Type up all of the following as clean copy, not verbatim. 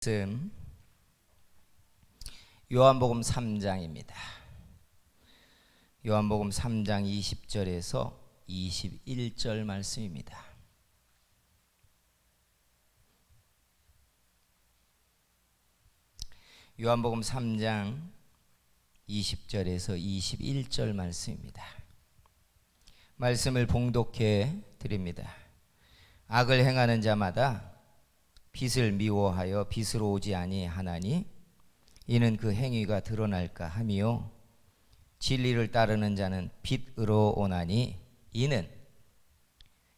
말씀 요한복음 3장입니다. 요한복음 3장 20절에서 21절 말씀입니다. 요한복음 3장 20절에서 21절 말씀입니다. 말씀을 봉독해 드립니다. 악을 행하는 자마다 빛을 미워하여 빛으로 오지 아니하나니 이는 그 행위가 드러날까 하미요 진리를 따르는 자는 빛으로 오나니 이는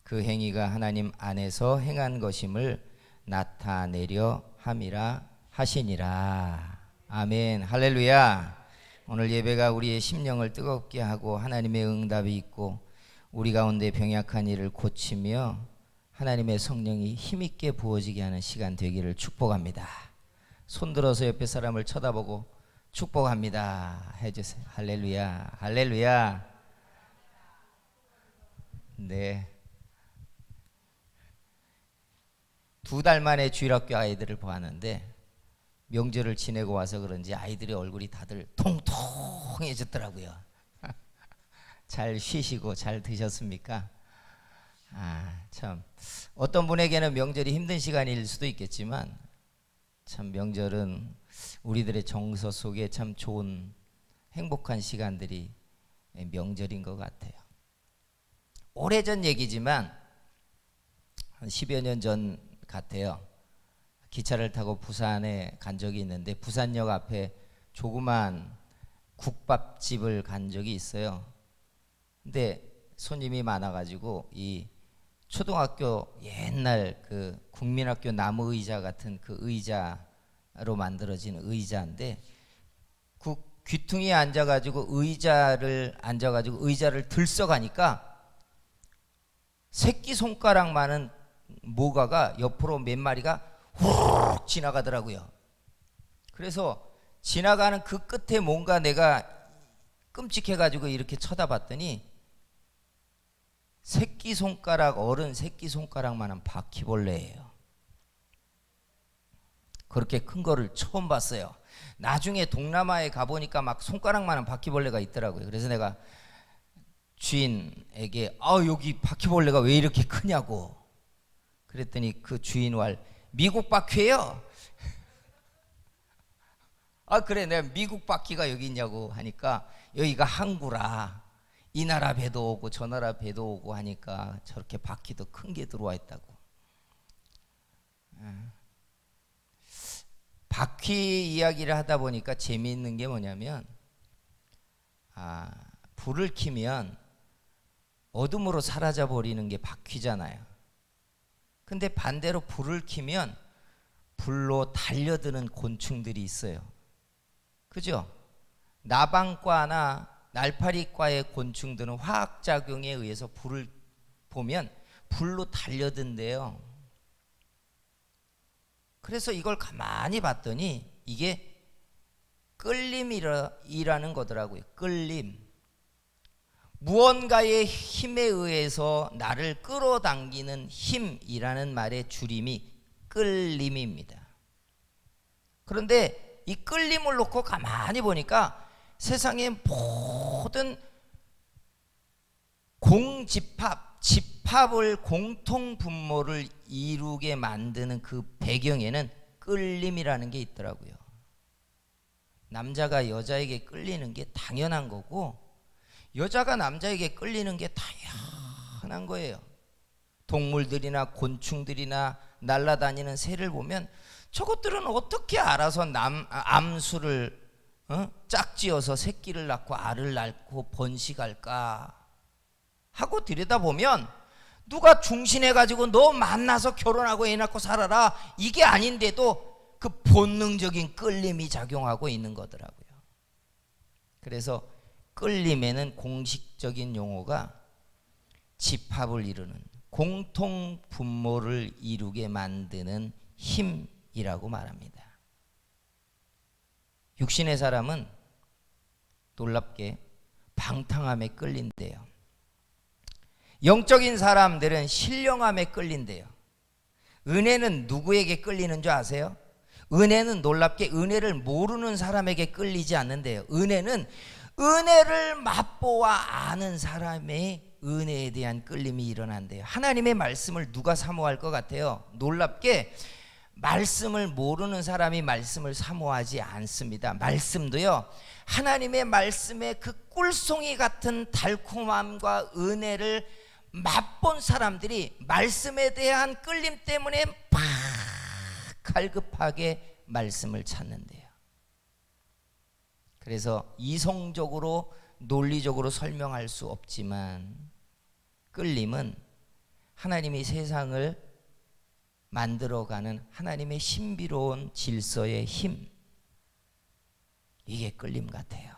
그 행위가 하나님 안에서 행한 것임을 나타내려 함이라 하시니라. 아멘. 할렐루야. 오늘 예배가 우리의 심령을 뜨겁게 하고 하나님의 응답이 있고 우리 가운데 병약한 일을 고치며 하나님의 성령이 힘있게 부어지게 하는 시간 되기를 축복합니다. 손들어서 옆에 사람을 쳐다보고 축복합니다 해주세요. 할렐루야. 할렐루야. 네. 2달 만에 주일학교 아이들을 보았는데 명절을 지내고 와서 그런지 아이들의 얼굴이 다들 통통해졌더라고요. 잘 쉬시고 잘 드셨습니까? 참 어떤 분에게는 명절이 힘든 시간일 수도 있겠지만 참 명절은 우리들의 정서 속에 참 좋은 행복한 시간들이 명절인 것 같아요. 오래전 얘기지만 한 10여 년 전 같아요. 기차를 타고 부산에 간 적이 있는데 부산역 앞에 조그만 국밥집을 간 적이 있어요. 근데 손님이 많아가지고 이 초등학교 옛날 그 국민학교 나무 의자 같은 그 의자로 만들어진 의자인데 그 귀퉁이에 앉아가지고 의자를 들썩하니까 새끼손가락만한 모가가 옆으로 몇 마리가 후룩 지나가더라고요. 그래서 지나가는 그 끝에 뭔가 내가 끔찍해가지고 이렇게 쳐다봤더니 새끼손가락, 어른 새끼손가락만한 바퀴벌레예요. 그렇게 큰 거를 처음 봤어요. 나중에 동남아에 가보니까 막 손가락만한 바퀴벌레가 있더라고요. 그래서 내가 주인에게 여기 바퀴벌레가 왜 이렇게 크냐고 그랬더니 그 주인 말 미국 바퀴예요. 그래 내가 미국 바퀴가 여기 있냐고 하니까 여기가 항구라 이 나라 배도 오고 저 나라 배도 오고 하니까 저렇게 바퀴도 큰 게 들어와 있다고. 바퀴 이야기를 하다 보니까 재미있는 게 뭐냐면 불을 켜면 어둠으로 사라져 버리는 게 바퀴잖아요. 근데 반대로 불을 켜면 불로 달려드는 곤충들이 있어요. 그죠? 나방과나 날파리과의 곤충들은 화학작용에 의해서 불을 보면 불로 달려든대요. 그래서 이걸 가만히 봤더니 이게 끌림이라는 거더라고요. 끌림. 무언가의 힘에 의해서 나를 끌어당기는 힘이라는 말의 줄임이 끌림입니다. 그런데 이 끌림을 놓고 가만히 보니까 세상의 모든 집합을 공통 분모를 이루게 만드는 그 배경에는 끌림이라는 게 있더라고요. 남자가 여자에게 끌리는 게 당연한 거고 여자가 남자에게 끌리는 게 당연한 거예요. 동물들이나 곤충들이나 날아다니는 새를 보면 저것들은 어떻게 알아서 암수를 짝지어서 새끼를 낳고 알을 낳고 번식할까 하고 들여다보면 누가 중신해가지고 너 만나서 결혼하고 애 낳고 살아라 이게 아닌데도 그 본능적인 끌림이 작용하고 있는 거더라고요. 그래서 끌림에는 공식적인 용어가 집합을 이루는 공통 분모를 이루게 만드는 힘이라고 말합니다. 육신의 사람은 놀랍게 방탕함에 끌린대요. 영적인 사람들은 신령함에 끌린대요. 은혜는 누구에게 끌리는 줄 아세요? 은혜는 놀랍게 은혜를 모르는 사람에게 끌리지 않는데요. 은혜는 은혜를 맛보아 아는 사람의 은혜에 대한 끌림이 일어난대요. 하나님의 말씀을 누가 사모할 것 같아요? 놀랍게 말씀을 모르는 사람이 말씀을 사모하지 않습니다. 말씀도요, 하나님의 말씀의 그 꿀송이 같은 달콤함과 은혜를 맛본 사람들이 말씀에 대한 끌림 때문에 막 갈급하게 말씀을 찾는데요. 그래서 이성적으로 논리적으로 설명할 수 없지만 끌림은 하나님이 세상을 만들어가는 하나님의 신비로운 질서의 힘, 이게 끌림 같아요.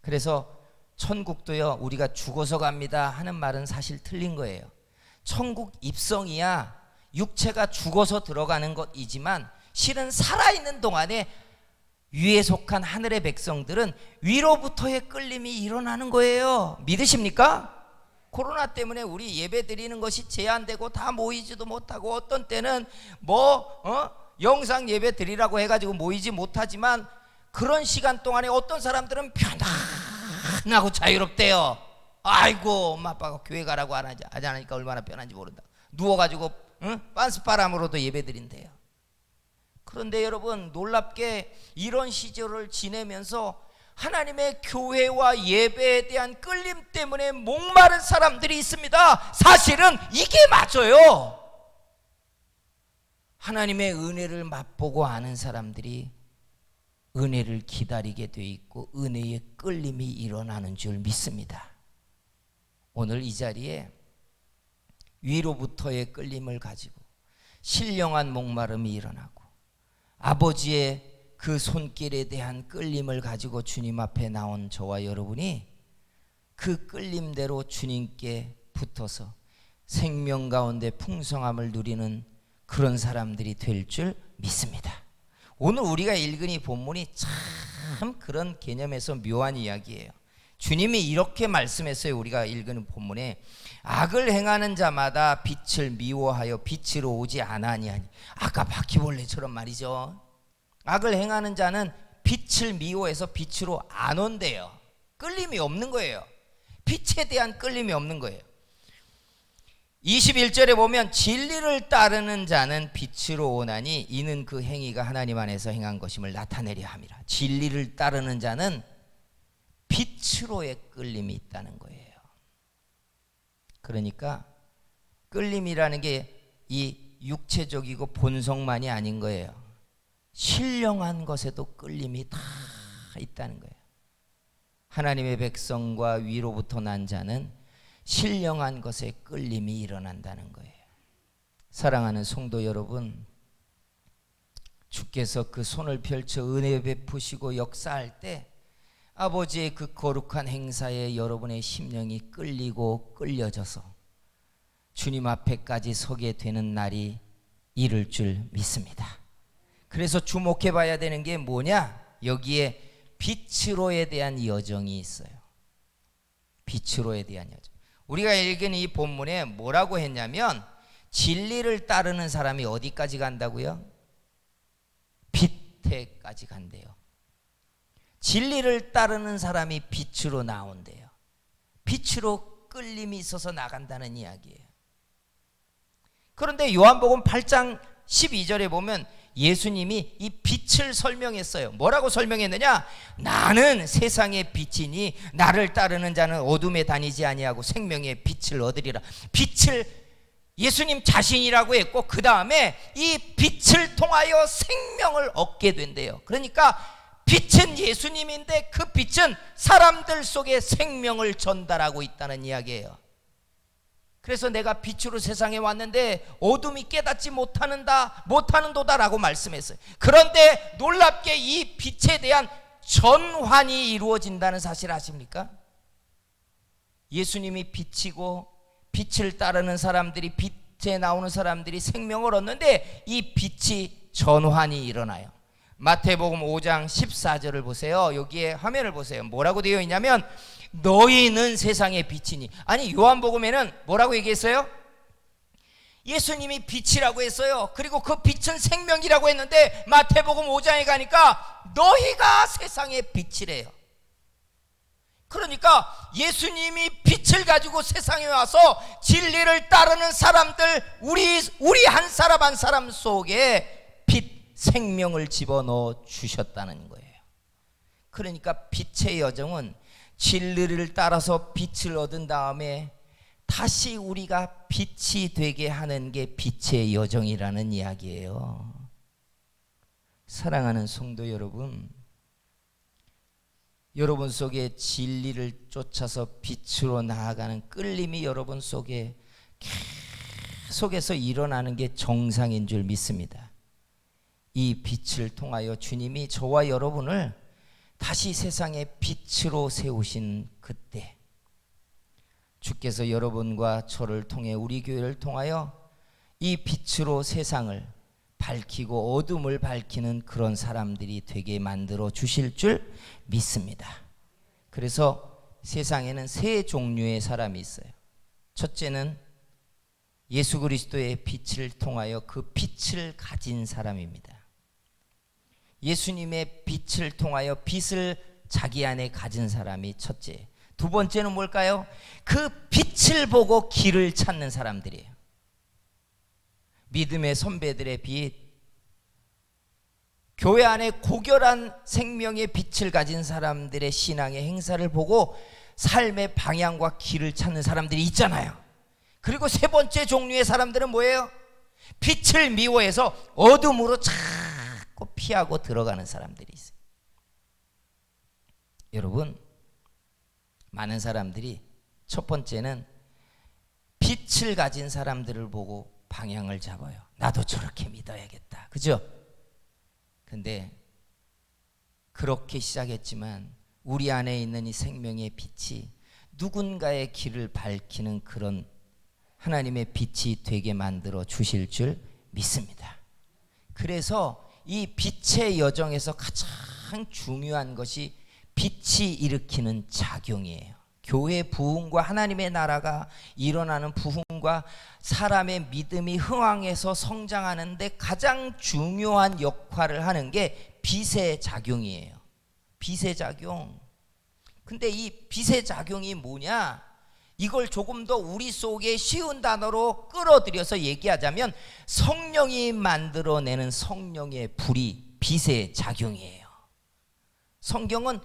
그래서 천국도요, 우리가 죽어서 갑니다 하는 말은 사실 틀린 거예요. 천국 입성이야 육체가 죽어서 들어가는 것이지만 실은 살아있는 동안에 위에 속한 하늘의 백성들은 위로부터의 끌림이 일어나는 거예요. 믿으십니까? 코로나 때문에 우리 예배 드리는 것이 제한되고 다 모이지도 못하고 어떤 때는 영상 예배 드리라고 해가지고 모이지 못하지만 그런 시간 동안에 어떤 사람들은 편안하고 자유롭대요. 아이고 엄마 아빠가 교회 가라고 안 하니까 얼마나 편한지 모른다. 누워가지고 빤스바람으로도 예배 드린대요. 그런데 여러분, 놀랍게 이런 시절을 지내면서 하나님의 교회와 예배에 대한 끌림 때문에 목마른 사람들이 있습니다. 사실은 이게 맞아요. 하나님의 은혜를 맛보고 아는 사람들이 은혜를 기다리게 돼 있고 은혜의 끌림이 일어나는 줄 믿습니다. 오늘 이 자리에 위로부터의 끌림을 가지고 신령한 목마름이 일어나고 아버지의 그 손길에 대한 끌림을 가지고 주님 앞에 나온 저와 여러분이 그 끌림대로 주님께 붙어서 생명 가운데 풍성함을 누리는 그런 사람들이 될 줄 믿습니다. 오늘 우리가 읽은 이 본문이 참 그런 개념에서 묘한 이야기예요. 주님이 이렇게 말씀했어요. 우리가 읽은 본문에 악을 행하는 자마다 빛을 미워하여 빛으로 오지 아니하니. 아까 바퀴벌레처럼 말이죠. 악을 행하는 자는 빛을 미워해서 빛으로 안 온대요. 끌림이 없는 거예요. 빛에 대한 끌림이 없는 거예요. 21절에 보면 진리를 따르는 자는 빛으로 오나니 이는 그 행위가 하나님 안에서 행한 것임을 나타내려 함이라. 진리를 따르는 자는 빛으로의 끌림이 있다는 거예요. 그러니까 끌림이라는 게 이 육체적이고 본성만이 아닌 거예요. 신령한 것에도 끌림이 다 있다는 거예요. 하나님의 백성과 위로부터 난 자는 신령한 것에 끌림이 일어난다는 거예요. 사랑하는 성도 여러분, 주께서 그 손을 펼쳐 은혜 베푸시고 역사할 때 아버지의 그 거룩한 행사에 여러분의 심령이 끌리고 끌려져서 주님 앞에까지 서게 되는 날이 이를 줄 믿습니다. 그래서 주목해 봐야 되는 게 뭐냐? 여기에 빛으로에 대한 여정이 있어요. 빛으로에 대한 여정. 우리가 읽은 이 본문에 뭐라고 했냐면 진리를 따르는 사람이 어디까지 간다고요? 빛에까지 간대요. 진리를 따르는 사람이 빛으로 나온대요. 빛으로 끌림이 있어서 나간다는 이야기예요. 그런데 요한복음 8장 12절에 보면 예수님이 이 빛을 설명했어요. 뭐라고 설명했느냐? 나는 세상의 빛이니 나를 따르는 자는 어둠에 다니지 아니하고 생명의 빛을 얻으리라. 빛을 예수님 자신이라고 했고 그 다음에 이 빛을 통하여 생명을 얻게 된대요. 그러니까 빛은 예수님인데 그 빛은 사람들 속에 생명을 전달하고 있다는 이야기예요. 그래서 내가 빛으로 세상에 왔는데 어둠이 깨닫지 못하는도다라고 말씀했어요. 그런데 놀랍게 이 빛에 대한 전환이 이루어진다는 사실 아십니까? 예수님이 빛이고 빛을 따르는 사람들이, 빛에 나오는 사람들이 생명을 얻는데 이 빛이 전환이 일어나요. 마태복음 5장 14절을 보세요. 여기에 화면을 보세요. 뭐라고 되어 있냐면 너희는 세상의 빛이니. 아니 요한복음에는 뭐라고 얘기했어요? 예수님이 빛이라고 했어요. 그리고 그 빛은 생명이라고 했는데 마태복음 5장에 가니까 너희가 세상의 빛이래요. 그러니까 예수님이 빛을 가지고 세상에 와서 진리를 따르는 사람들, 우리 한 사람 한 사람 속에 빛, 생명을 집어넣어 주셨다는 거예요. 그러니까 빛의 여정은 진리를 따라서 빛을 얻은 다음에 다시 우리가 빛이 되게 하는 게 빛의 여정이라는 이야기예요. 사랑하는 성도 여러분, 여러분 속에 진리를 쫓아서 빛으로 나아가는 끌림이 여러분 속에 계속해서 일어나는 게 정상인 줄 믿습니다. 이 빛을 통하여 주님이 저와 여러분을 다시 세상의 빛으로 세우신 그때, 주께서 여러분과 저를 통해 우리 교회를 통하여 이 빛으로 세상을 밝히고 어둠을 밝히는 그런 사람들이 되게 만들어 주실 줄 믿습니다. 그래서 세상에는 세 종류의 사람이 있어요. 첫째는 예수 그리스도의 빛을 통하여 그 빛을 가진 사람입니다. 예수님의 빛을 통하여 빛을 자기 안에 가진 사람이 첫째. 두 번째는 뭘까요? 그 빛을 보고 길을 찾는 사람들이에요. 믿음의 선배들의 빛, 교회 안에 고결한 생명의 빛을 가진 사람들의 신앙의 행사를 보고 삶의 방향과 길을 찾는 사람들이 있잖아요. 그리고 세 번째 종류의 사람들은 뭐예요? 빛을 미워해서 어둠으로 자꾸 피하고 들어가는 사람들이 있어요. 여러분, 많은 사람들이 첫 번째는 빛을 가진 사람들을 보고 방향을 잡아요. 나도 저렇게 믿어야겠다. 그죠? 근데 그렇게 시작했지만 우리 안에 있는 이 생명의 빛이 누군가의 길을 밝히는 그런 하나님의 빛이 되게 만들어 주실 줄 믿습니다. 그래서 이 빛의 여정에서 가장 중요한 것이 빛이 일으키는 작용이에요. 교회 부흥과 하나님의 나라가 일어나는 부흥과 사람의 믿음이 흥황해서 성장하는데 가장 중요한 역할을 하는 게 빛의 작용이에요. 빛의 작용. 근데 이 빛의 작용이 뭐냐? 이걸 조금 더 우리 속에 쉬운 단어로 끌어들여서 얘기하자면 성령이 만들어내는 성령의 불이 빛의 작용이에요. 성경은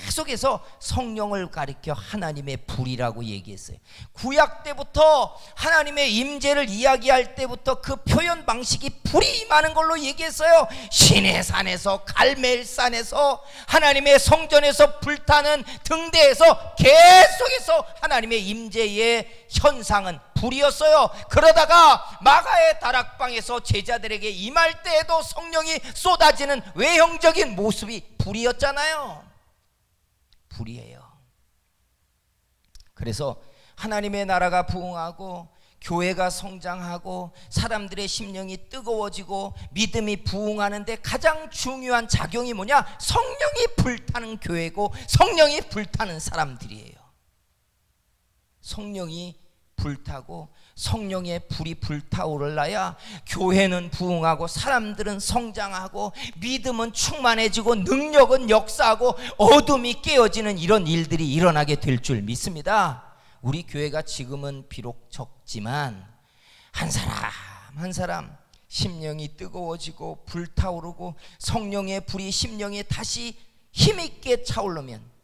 계속해서 성령을 가리켜 하나님의 불이라고 얘기했어요. 구약 때부터 하나님의 임재를 이야기할 때부터 그 표현 방식이 불이 임하는 걸로 얘기했어요. 시내산에서, 갈멜산에서, 하나님의 성전에서 불타는 등대에서 계속해서 하나님의 임재의 현상은 불이었어요. 그러다가 마가의 다락방에서 제자들에게 임할 때에도 성령이 쏟아지는 외형적인 모습이 불이었잖아요. 불이에요. 그래서 하나님의 나라가 부흥하고 교회가 성장하고 사람들의 심령이 뜨거워지고 믿음이 부흥하는데 가장 중요한 작용이 뭐냐? 성령이 불타는 교회고 성령이 불타는 사람들이에요. 성령이 불타고 성령의 불이 불타오르라야 교회는 부흥하고 사람들은 성장하고 믿음은 충만해지고 능력은 역사하고 어둠이 깨어지는 이런 일들이 일어나게 될 줄 믿습니다. 우리 교회가 지금은 비록 적지만 한 사람 한 사람 심령이 뜨거워지고 불타오르고 성령의 불이 심령에 다시 힘있게 차오르면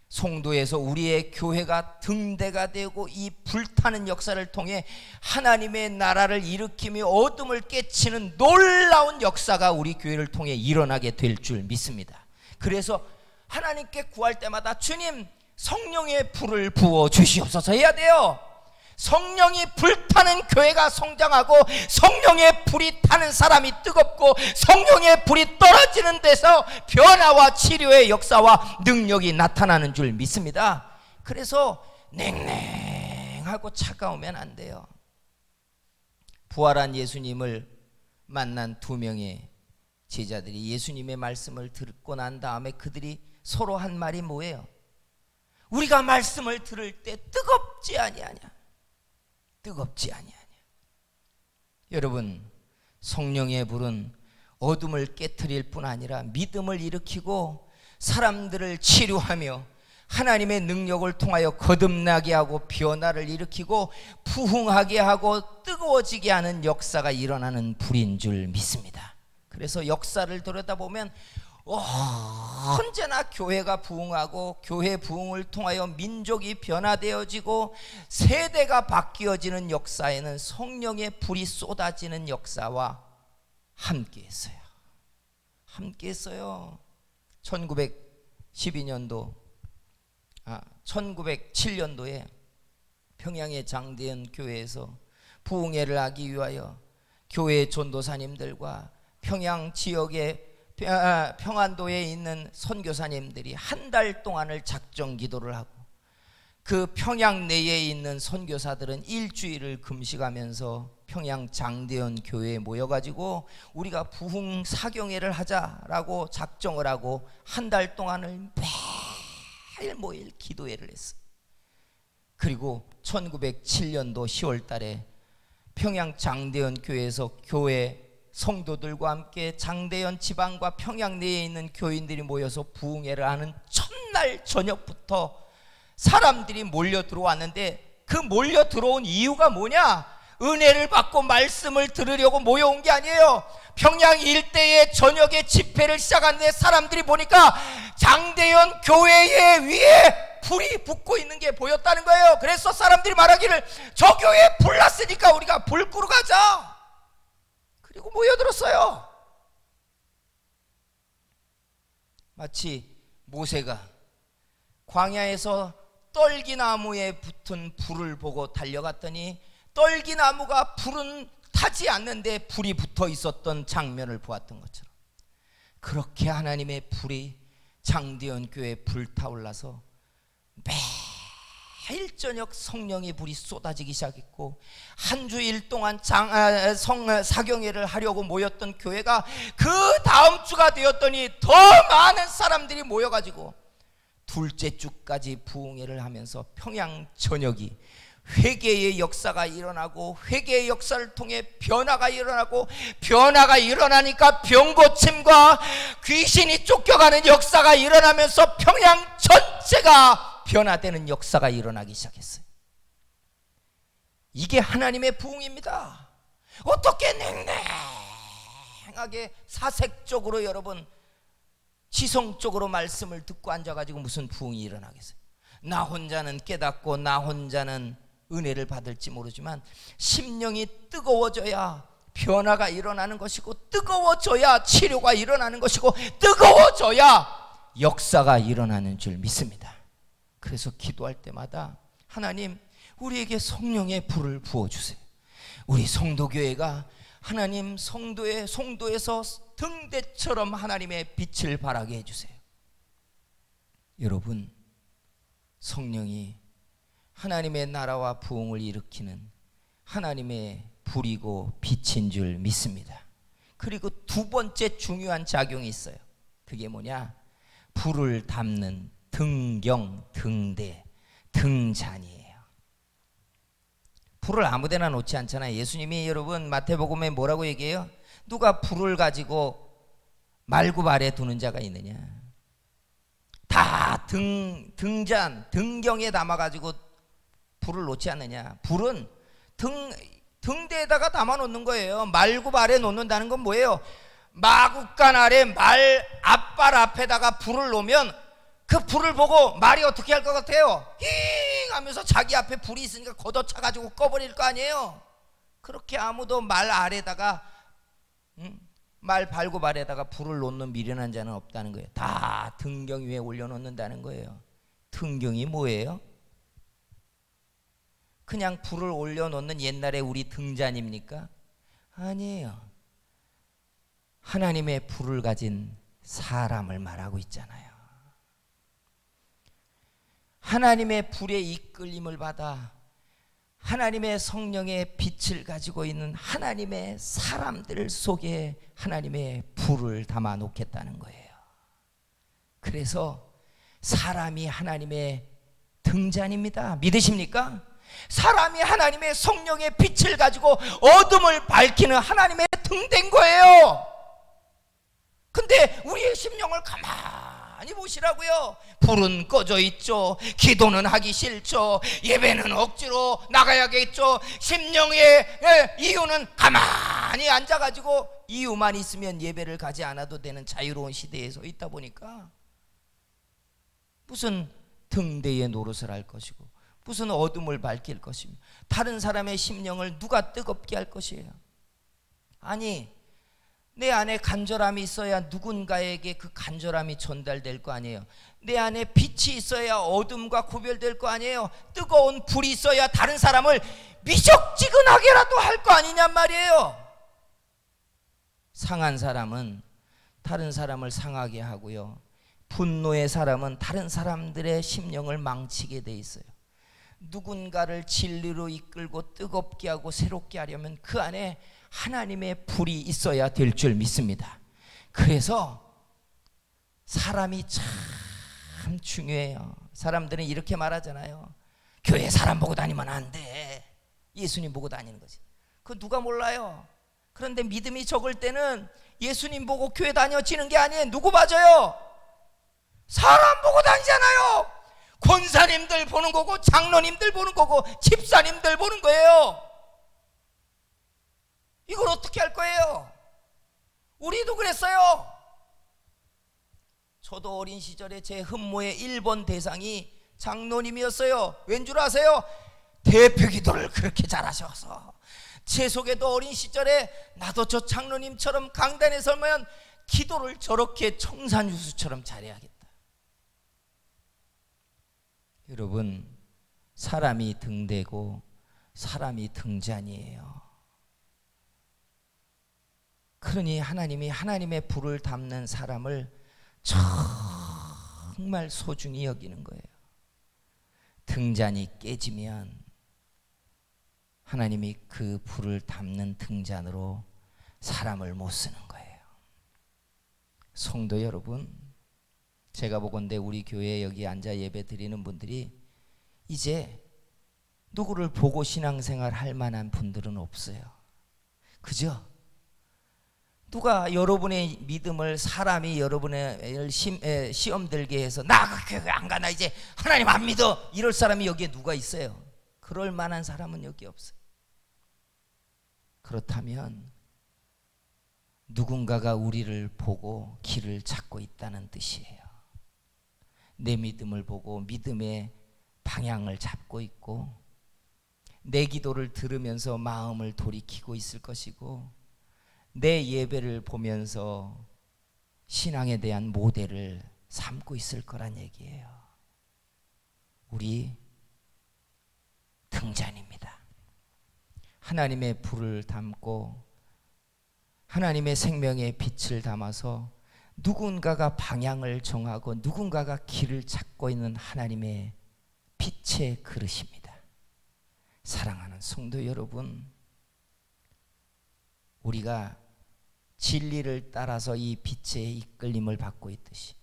송도에서 우리의 교회가 등대가 되고 이 불타는 역사를 통해 하나님의 나라를 일으키며 어둠을 깨치는 놀라운 역사가 우리 교회를 통해 일어나게 될 줄 믿습니다. 그래서 하나님께 구할 때마다 주님 성령의 불을 부어 주시옵소서 해야 돼요. 성령이 불타는 교회가 성장하고 성령의 불이 타는 사람이 뜨겁고 성령의 불이 떨어지는 데서 변화와 치료의 역사와 능력이 나타나는 줄 믿습니다. 그래서 냉랭하고 차가우면 안 돼요. 부활한 예수님을 만난 두 명의 제자들이 예수님의 말씀을 듣고 난 다음에 그들이 서로 한 말이 뭐예요? 우리가 말씀을 들을 때 뜨겁지 아니하냐? 뜨겁지 아니하냐? 여러분, 성령의 불은 어둠을 깨트릴 뿐 아니라 믿음을 일으키고 사람들을 치료하며 하나님의 능력을 통하여 거듭나게 하고 변화를 일으키고 부흥하게 하고 뜨거워지게 하는 역사가 일어나는 불인 줄 믿습니다. 그래서 역사를 들여다보면 언제나 교회가 부흥하고 교회 부흥을 통하여 민족이 변화되어지고 세대가 바뀌어지는 역사에는 성령의 불이 쏟아지는 역사와 함께했어요. 1907년도에 평양의 장대현 교회에서 부흥회를 하기 위하여 교회 전도사님들과 평양 지역의 평안도에 있는 선교사님들이 한 달 동안을 작정 기도를 하고 그 평양 내에 있는 선교사들은 일주일을 금식하면서 평양 장대현 교회에 모여가지고 우리가 부흥 사경회를 하자라고 작정을 하고 한 달 동안을 매일 모일 기도회를 했어요. 그리고 1907년도 10월 달에 평양 장대현 교회에서 교회 성도들과 함께 장대현 지방과 평양 내에 있는 교인들이 모여서 부흥회를 하는 첫날 저녁부터 사람들이 몰려 들어왔는데, 그 몰려 들어온 이유가 뭐냐? 은혜를 받고 말씀을 들으려고 모여온 게 아니에요. 평양 일대에 저녁에 집회를 시작하는데 사람들이 보니까 장대현 교회의 위에 불이 붙고 있는 게 보였다는 거예요. 그래서 사람들이 말하기를 저 교회에 불 났으니까 우리가 불 끄러 가자. 그리고 모여들었어요. 마치 모세가 광야에서 떨기나무에 붙은 불을 보고 달려갔더니 떨기나무가 불은 타지 않는데 불이 붙어 있었던 장면을 보았던 것처럼, 그렇게 하나님의 불이 장대현 교회에 불타올라서 매일 저녁 성령의 불이 쏟아지기 시작했고, 한 주일 동안 사경회를 하려고 모였던 교회가 그 다음 주가 되었더니 더 많은 사람들이 모여가지고 둘째 주까지 부흥회를 하면서 평양 전역이 회개의 역사가 일어나고, 회개의 역사를 통해 변화가 일어나고, 변화가 일어나니까 병고침과 귀신이 쫓겨가는 역사가 일어나면서 평양 전체가 변화되는 역사가 일어나기 시작했어요. 이게 하나님의 부흥입니다. 어떻게 냉랭하게 사색적으로 여러분 지성적으로 말씀을 듣고 앉아가지고 무슨 부흥이 일어나겠어요? 나 혼자는 깨닫고 나 혼자는 은혜를 받을지 모르지만 심령이 뜨거워져야 변화가 일어나는 것이고, 뜨거워져야 치료가 일어나는 것이고, 뜨거워져야 역사가 일어나는 줄 믿습니다. 그래서 기도할 때마다 하나님, 우리에게 성령의 불을 부어주세요. 우리 성도교회가 하나님 성도에서 등대처럼 하나님의 빛을 발하게 해주세요. 여러분, 성령이 하나님의 나라와 부흥을 일으키는 하나님의 불이고 빛인 줄 믿습니다. 그리고 두 번째 중요한 작용이 있어요. 그게 뭐냐? 불을 담는 등경, 등대, 등잔이에요. 불을 아무데나 놓지 않잖아요. 예수님이 여러분 마태복음에 뭐라고 얘기해요? 누가 불을 가지고 말굽 아래 두는 자가 있느냐? 다 등잔, 등경에 담아가지고 불을 놓지 않느냐? 불은 등대에다가 담아놓는 거예요. 말굽 아래 놓는다는 건 뭐예요? 마구간 아래 말 앞발 앞에다가 불을 놓으면 그 불을 보고 말이 어떻게 할 것 같아요? 힝 하면서 자기 앞에 불이 있으니까 걷어차가지고 꺼버릴 거 아니에요? 그렇게 아무도 말 아래다가 말 발굽 아래다가 불을 놓는 미련한 자는 없다는 거예요. 다 등경 위에 올려놓는다는 거예요. 등경이 뭐예요? 그냥 불을 올려놓는 옛날에 우리 등잔입니까? 아니에요. 하나님의 불을 가진 사람을 말하고 있잖아요. 하나님의 불에 이끌림을 받아 하나님의 성령의 빛을 가지고 있는 하나님의 사람들 속에 하나님의 불을 담아 놓겠다는 거예요. 그래서 사람이 하나님의 등잔입니다. 믿으십니까? 사람이 하나님의 성령의 빛을 가지고 어둠을 밝히는 하나님의 등대인 거예요. 근데 우리의 심령을 가만히 보시라고요. 불은 꺼져 있죠. 기도는 하기 싫죠. 예배는 억지로 나가야겠죠. 심령의 이유는 가만히 앉아가지고 이유만 있으면 예배를 가지 않아도 되는 자유로운 시대에 서 있다 보니까 무슨 등대의 노릇을 할 것이고 무슨 어둠을 밝힐 것이며 다른 사람의 심령을 누가 뜨겁게 할 것이에요. 아니, 내 안에 간절함이 있어야 누군가에게 그 간절함이 전달될 거 아니에요. 내 안에 빛이 있어야 어둠과 구별될 거 아니에요. 뜨거운 불이 있어야 다른 사람을 미적지근하게라도 할 거 아니냔 말이에요. 상한 사람은 다른 사람을 상하게 하고요, 분노의 사람은 다른 사람들의 심령을 망치게 돼 있어요. 누군가를 진리로 이끌고 뜨겁게 하고 새롭게 하려면 그 안에 하나님의 불이 있어야 될 줄 믿습니다. 그래서 사람이 참 중요해요. 사람들은 이렇게 말하잖아요. 교회 사람 보고 다니면 안 돼. 예수님 보고 다니는 거지. 그거 누가 몰라요. 그런데 믿음이 적을 때는 예수님 보고 교회 다녀지는 게 아니에요. 누구 봐줘요? 사람 보고 다니잖아요. 권사님들 보는 거고 장로님들 보는 거고 집사님들 보는 거예요. 이걸 어떻게 할 거예요? 우리도 그랬어요. 저도 어린 시절에 제 흠모의 1번 대상이 장로님이었어요. 왠 줄 아세요? 대표 기도를 그렇게 잘하셔서 제 속에도 어린 시절에 나도 저 장로님처럼 강단에 서면 기도를 저렇게 청산유수처럼 잘해야겠다. 여러분, 사람이 등대고 사람이 등잔이에요. 그러니 하나님이 하나님의 불을 담는 사람을 정말 소중히 여기는 거예요. 등잔이 깨지면 하나님이 그 불을 담는 등잔으로 사람을 못 쓰는 거예요. 성도 여러분, 제가 보건대 우리 교회에 여기 앉아 예배 드리는 분들이 이제 누구를 보고 신앙생활 할 만한 분들은 없어요. 그죠? 누가 여러분의 믿음을, 사람이 여러분의 시험 들게 해서 나 그 교회 안 가, 나 이제 하나님 안 믿어, 이럴 사람이 여기에 누가 있어요? 그럴 만한 사람은 여기 없어요. 그렇다면 누군가가 우리를 보고 길을 찾고 있다는 뜻이에요. 내 믿음을 보고 믿음의 방향을 잡고 있고 내 기도를 들으면서 마음을 돌이키고 있을 것이고 내 예배를 보면서 신앙에 대한 모델을 삼고 있을 거란 얘기예요. 우리 등잔입니다. 하나님의 불을 담고 하나님의 생명의 빛을 담아서 누군가가 방향을 정하고 누군가가 길을 찾고 있는 하나님의 빛의 그릇입니다. 사랑하는 성도 여러분, 우리가 진리를 따라서 이 빛의 이끌림을 받고 있듯이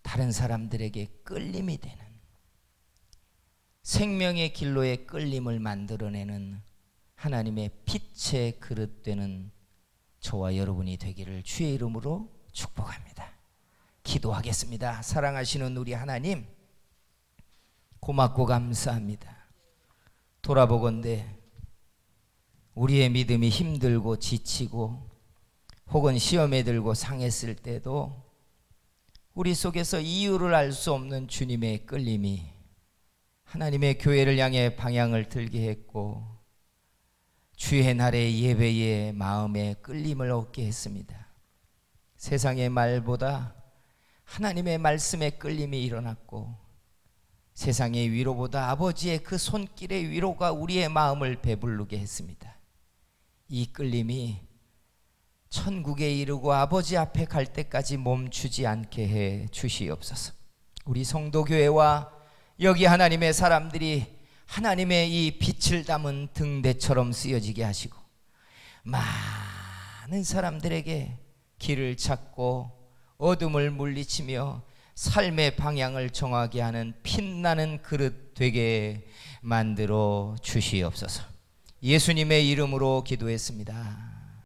다른 사람들에게 끌림이 되는, 생명의 길로의 끌림을 만들어내는 하나님의 빛의 그릇 되는 저와 여러분이 되기를 주의 이름으로 축복합니다. 기도하겠습니다. 사랑하시는 우리 하나님, 고맙고 감사합니다. 돌아보건대 우리의 믿음이 힘들고 지치고 혹은 시험에 들고 상했을 때도 우리 속에서 이유를 알 수 없는 주님의 끌림이 하나님의 교회를 향해 방향을 들게 했고 주의 날의 예배의 마음에 끌림을 얻게 했습니다. 세상의 말보다 하나님의 말씀에 끌림이 일어났고 세상의 위로보다 아버지의 그 손길의 위로가 우리의 마음을 배부르게 했습니다. 이 끌림이 천국에 이르고 아버지 앞에 갈 때까지 멈추지 않게 해 주시옵소서. 우리 성도교회와 여기 하나님의 사람들이 하나님의 이 빛을 담은 등대처럼 쓰여지게 하시고 많은 사람들에게 길을 찾고 어둠을 물리치며 삶의 방향을 정하게 하는 빛나는 그릇 되게 만들어 주시옵소서. 예수님의 이름으로 기도했습니다.